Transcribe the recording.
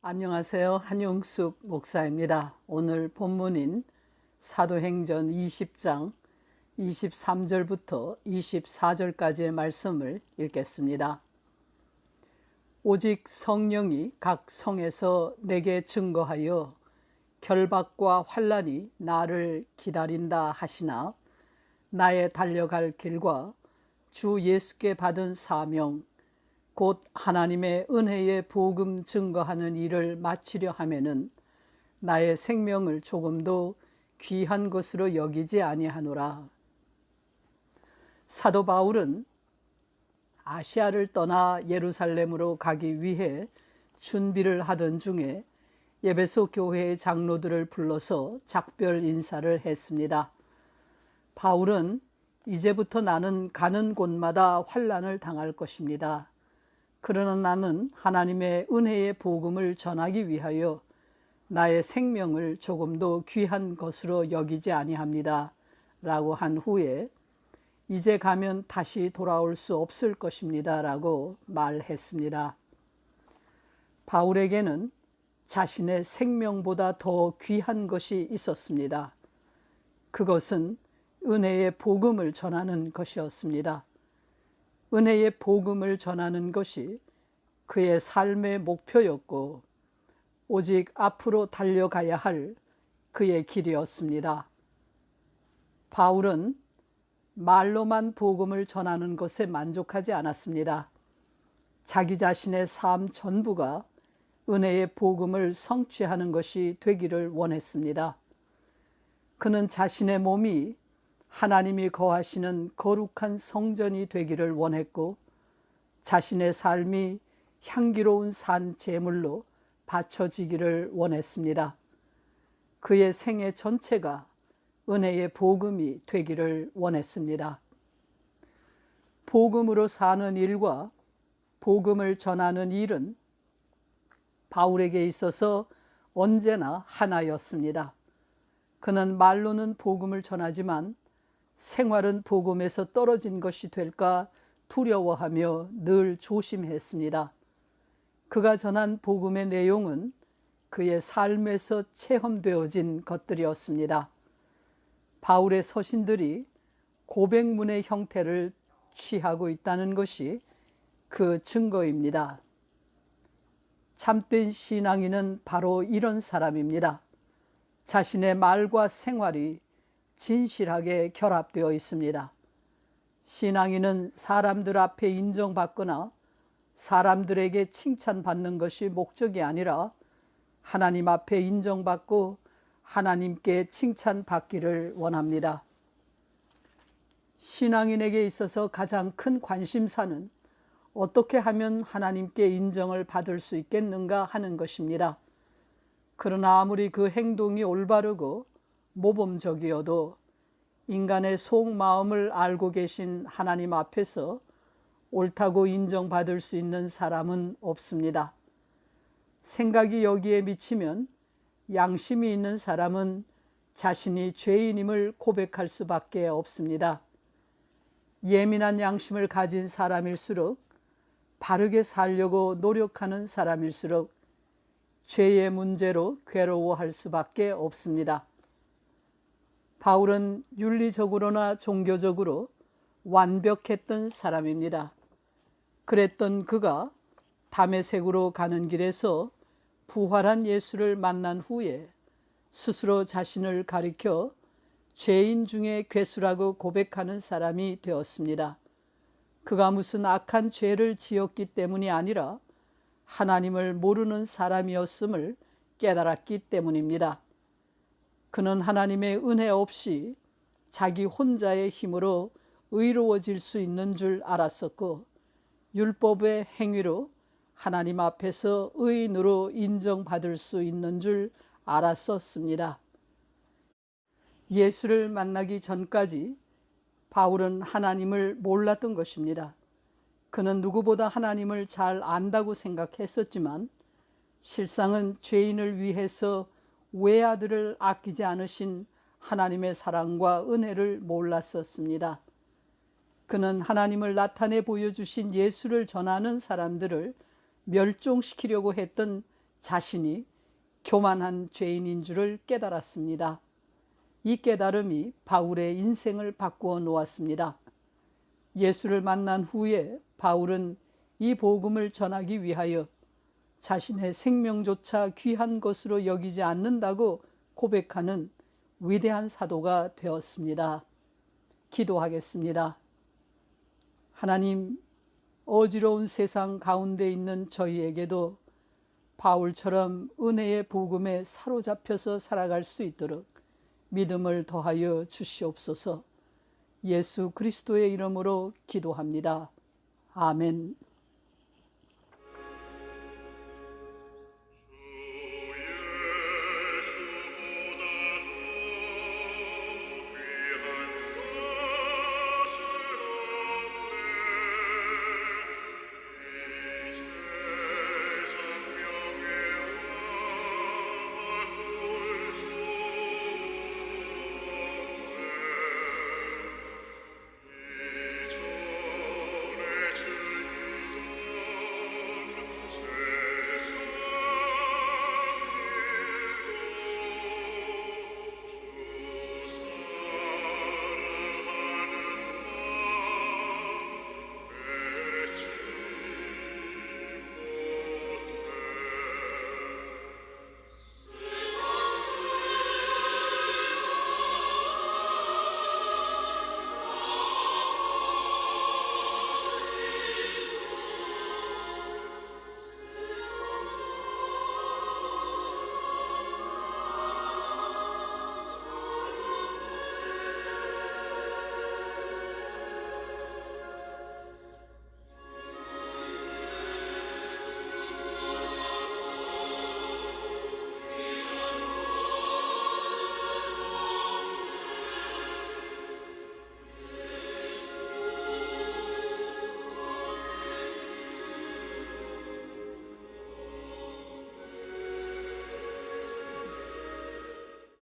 안녕하세요. 한용숙 목사입니다. 오늘 본문인 사도행전 20장 23절부터 24절까지의 말씀을 읽겠습니다. 오직 성령이 각 성에서 내게 증거하여 결박과 환난이 나를 기다린다 하시나 나의 달려갈 길과 주 예수께 받은 사명 곧 하나님의 은혜의 복음 증거하는 일을 마치려 하면은 나의 생명을 조금도 귀한 것으로 여기지 아니하노라. 사도 바울은 아시아를 떠나 예루살렘으로 가기 위해 준비를 하던 중에 에베소 교회의 장로들을 불러서 작별 인사를 했습니다. 바울은 이제부터 나는 가는 곳마다 환난을 당할 것입니다. 그러나 나는 하나님의 은혜의 복음을 전하기 위하여 나의 생명을 조금도 귀한 것으로 여기지 아니합니다. 라고 한 후에 이제 가면 다시 돌아올 수 없을 것입니다. 라고 말했습니다. 바울에게는 자신의 생명보다 더 귀한 것이 있었습니다. 그것은 은혜의 복음을 전하는 것이었습니다. 은혜의 복음을 전하는 것이 그의 삶의 목표였고 오직 앞으로 달려가야 할 그의 길이었습니다. 바울은 말로만 복음을 전하는 것에 만족하지 않았습니다. 자기 자신의 삶 전부가 은혜의 복음을 성취하는 것이 되기를 원했습니다. 그는 자신의 몸이 하나님이 거하시는 거룩한 성전이 되기를 원했고 자신의 삶이 향기로운 산 제물로 바쳐지기를 원했습니다. 그의 생애 전체가 은혜의 복음이 되기를 원했습니다. 복음으로 사는 일과 복음을 전하는 일은 바울에게 있어서 언제나 하나였습니다. 그는 말로는 복음을 전하지만 생활은 복음에서 떨어진 것이 될까 두려워하며 늘 조심했습니다. 그가 전한 복음의 내용은 그의 삶에서 체험되어진 것들이었습니다. 바울의 서신들이 고백문의 형태를 취하고 있다는 것이 그 증거입니다. 참된 신앙인은 바로 이런 사람입니다. 자신의 말과 생활이 진실하게 결합되어 있습니다. 신앙인은 사람들 앞에 인정받거나 사람들에게 칭찬받는 것이 목적이 아니라 하나님 앞에 인정받고 하나님께 칭찬받기를 원합니다. 신앙인에게 있어서 가장 큰 관심사는 어떻게 하면 하나님께 인정을 받을 수 있겠는가 하는 것입니다. 그러나 아무리 그 행동이 올바르고 모범적이어도 인간의 속마음을 알고 계신 하나님 앞에서 옳다고 인정받을 수 있는 사람은 없습니다. 생각이 여기에 미치면 양심이 있는 사람은 자신이 죄인임을 고백할 수밖에 없습니다. 예민한 양심을 가진 사람일수록 바르게 살려고 노력하는 사람일수록 죄의 문제로 괴로워할 수밖에 없습니다. 바울은 윤리적으로나 종교적으로 완벽했던 사람입니다. 그랬던 그가 다메섹으로 가는 길에서 부활한 예수를 만난 후에 스스로 자신을 가리켜 죄인 중에 괴수라고 고백하는 사람이 되었습니다. 그가 무슨 악한 죄를 지었기 때문이 아니라 하나님을 모르는 사람이었음을 깨달았기 때문입니다. 그는 하나님의 은혜 없이 자기 혼자의 힘으로 의로워질 수 있는 줄 알았었고 율법의 행위로 하나님 앞에서 의인으로 인정받을 수 있는 줄 알았었습니다. 예수를 만나기 전까지 바울은 하나님을 몰랐던 것입니다. 그는 누구보다 하나님을 잘 안다고 생각했었지만 실상은 죄인을 위해서 외아들을 아끼지 않으신 하나님의 사랑과 은혜를 몰랐었습니다. 그는 하나님을 나타내 보여주신 예수를 전하는 사람들을 멸종시키려고 했던 자신이 교만한 죄인인 줄을 깨달았습니다. 이 깨달음이 바울의 인생을 바꾸어 놓았습니다. 예수를 만난 후에 바울은 이 복음을 전하기 위하여 자신의 생명조차 귀한 것으로 여기지 않는다고 고백하는 위대한 사도가 되었습니다. 기도하겠습니다. 하나님, 어지러운 세상 가운데 있는 저희에게도 바울처럼 은혜의 복음에 사로잡혀서 살아갈 수 있도록 믿음을 더하여 주시옵소서. 예수 그리스도의 이름으로 기도합니다. 아멘.